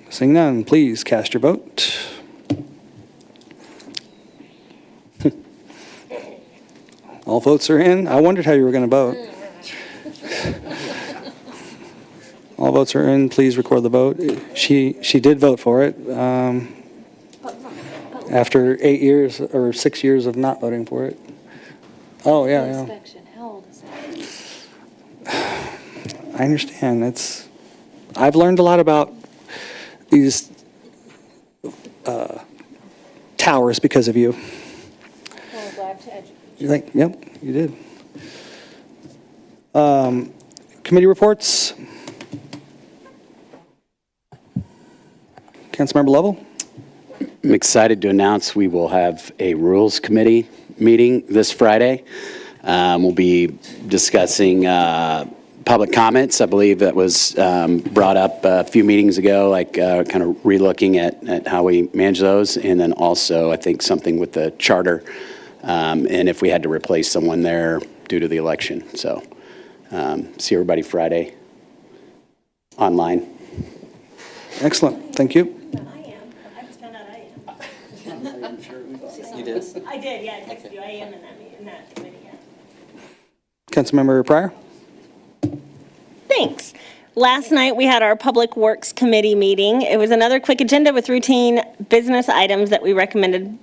Speaker 12: Seeing none, please cast your vote. All votes are in. I wondered how you were going to vote. All votes are in. Please record the vote. She did vote for it after 8 years or 6 years of not voting for it. Oh, yeah.
Speaker 13: Inspection, how old is
Speaker 12: I understand. I've learned a lot about these towers because of you.
Speaker 2: Well, glad to educate.
Speaker 12: You think? Yep, you did. Committee reports. Councilmember Lovell.
Speaker 10: I'm excited to announce we will have a Rules Committee meeting this Friday. We'll be discussing public comments. I believe that was brought up a few meetings ago, like kind of relooking at how we manage those, and then also I think something with the charter, and if we had to replace someone there due to the election. So see everybody Friday online.
Speaker 12: Excellent. Thank you.
Speaker 2: I just found out I am.
Speaker 10: You did?
Speaker 2: I did, yeah, I texted you. I am in that committee, yeah.
Speaker 12: Councilmember Pryor.
Speaker 2: Thanks. Last night, we had our Public Works Committee meeting. It was another quick agenda with routine business items that we recommended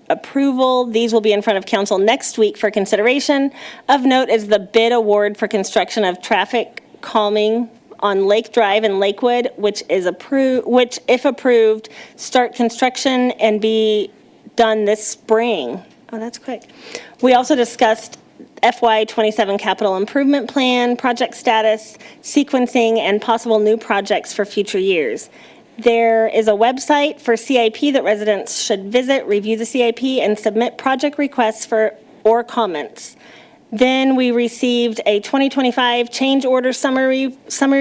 Speaker 2: approval. These will be in front of council next week for consideration. Of note is the bid award for construction of traffic calming on Lake Drive in Lakewood, which if approved, start construction and be done this spring. Oh, that's quick. We also discussed FY27 capital improvement plan, project status, sequencing, and possible new projects for future years. There is a website for CIP that residents should visit, review the CIP, and submit project requests or comments. Then we received a 2025 change order summary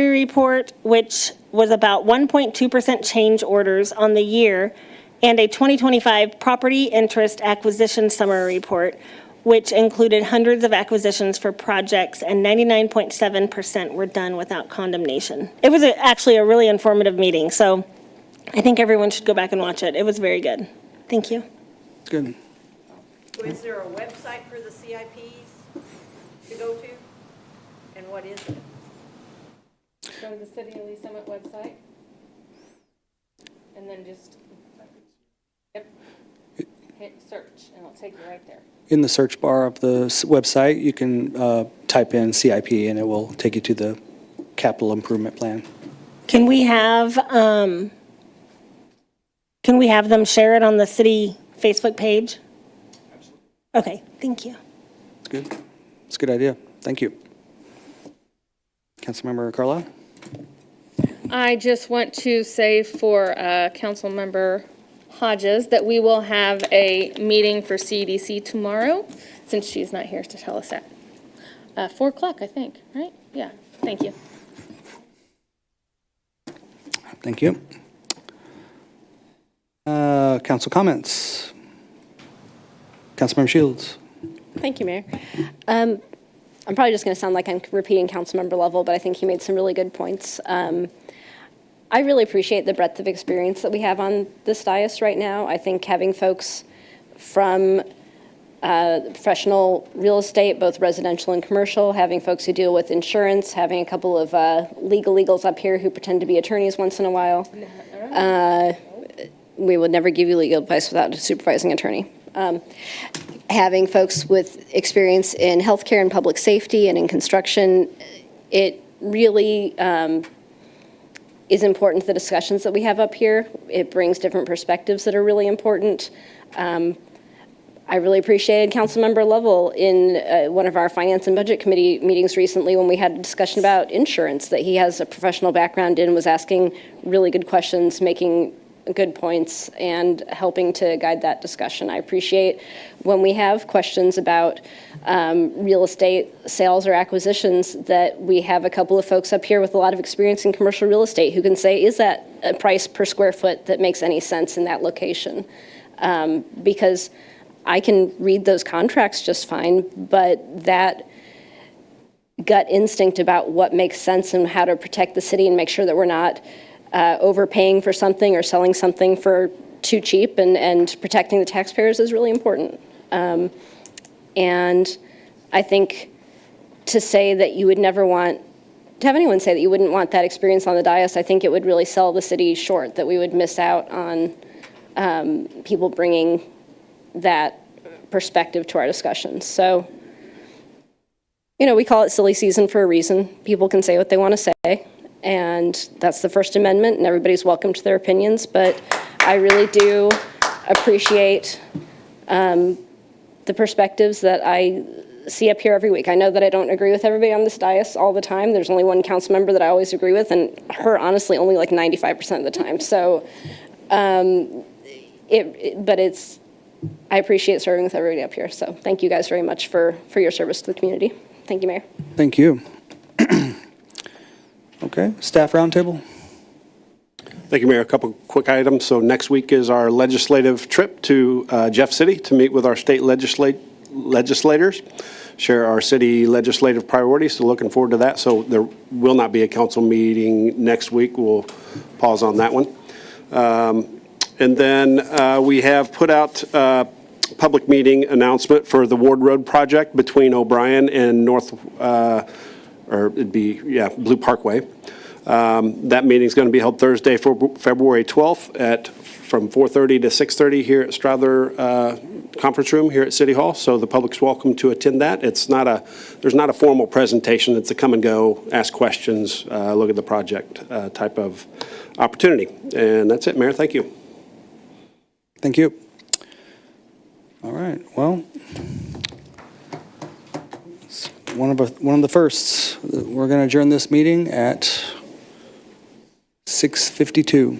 Speaker 2: report, which was about 1.2% change orders on the year, and a 2025 property interest acquisition summary report, which included hundreds of acquisitions for projects, and 99.7% were done without condemnation. It was actually a really informative meeting, so I think everyone should go back and watch it. It was very good. Thank you.
Speaker 12: Good.
Speaker 3: So is there a website for the CIPs to go to? And what is it?
Speaker 2: Go to the City of Lee Summit website, and then just hit search, and it'll take you right there.
Speaker 12: In the search bar of the website, you can type in CIP and it will take you to the capital improvement plan.
Speaker 2: Can we have Can we have them share it on the city Facebook page? Okay, thank you.
Speaker 12: That's good. It's a good idea. Thank you. Councilmember Carlisle?
Speaker 17: I just want to say for Councilmember Hodges that we will have a meeting for CDC tomorrow, since she's not here to tell us at 4 o'clock, I think, right? Yeah, thank you.
Speaker 12: Thank you. Council comments. Councilmember Shields.
Speaker 13: Thank you, Mayor. I'm probably just going to sound like I'm repeating Councilmember Lovell, but I think he made some really good points. I really appreciate the breadth of experience that we have on this dais right now. I think having folks from professional real estate, both residential and commercial, having folks who deal with insurance, having a couple of legals up here who pretend to be attorneys once in a while. We would never give you legal advice without a supervising attorney. Having folks with experience in healthcare and public safety and in construction, it really is important to the discussions that we have up here. It brings different perspectives that are really important. I really appreciated Councilmember Lovell in one of our Finance and Budget Committee meetings recently when we had a discussion about insurance, that he has a professional background in, was asking really good questions, making good points, and helping to guide that discussion. I appreciate when we have questions about real estate sales or acquisitions that we have a couple of folks up here with a lot of experience in commercial real estate who can say, is that a price per square foot that makes any sense in that location? Because I can read those contracts just fine, but that gut instinct about what makes sense and how to protect the city and make sure that we're not overpaying for something or selling something for too cheap and protecting the taxpayers is really important. And I think to say that you would never want, to have anyone say that you wouldn't want that experience on the dais, I think it would really sell the city short, that we would miss out on people bringing that perspective to our discussions. So, you know, we call it silly season for a reason. People can say what they want to say, and that's the First Amendment, and everybody's welcome to their opinions, but I really do appreciate the perspectives that I see up here every week. I know that I don't agree with everybody on this dais all the time. There's only one council member that I always agree with, and her, honestly, only like 95% of the time. So, I appreciate serving with everybody up here. So thank you guys very much for your service to the community. Thank you, Mayor.
Speaker 12: Thank you. Okay, staff roundtable.
Speaker 6: Thank you, Mayor. A couple quick items. So next week is our legislative trip to Jeff City to meet with our state legislators, share our city legislative priorities. So looking forward to that. So there will not be a council meeting next week. We'll pause on that one. And then we have put out a public meeting announcement for the Ward Road project between O'Brien and Blue Parkway. That meeting is going to be held Thursday, February 12th from 4:30 to 6:30 here at Strather Conference Room here at City Hall. So the public's welcome to attend that. There's not a formal presentation. It's a come and go, ask questions, look at the project type of opportunity. And that's it, Mayor. Thank you.
Speaker 12: Thank you. All right, well, it's one of the firsts. We're going to adjourn this meeting at 6:52.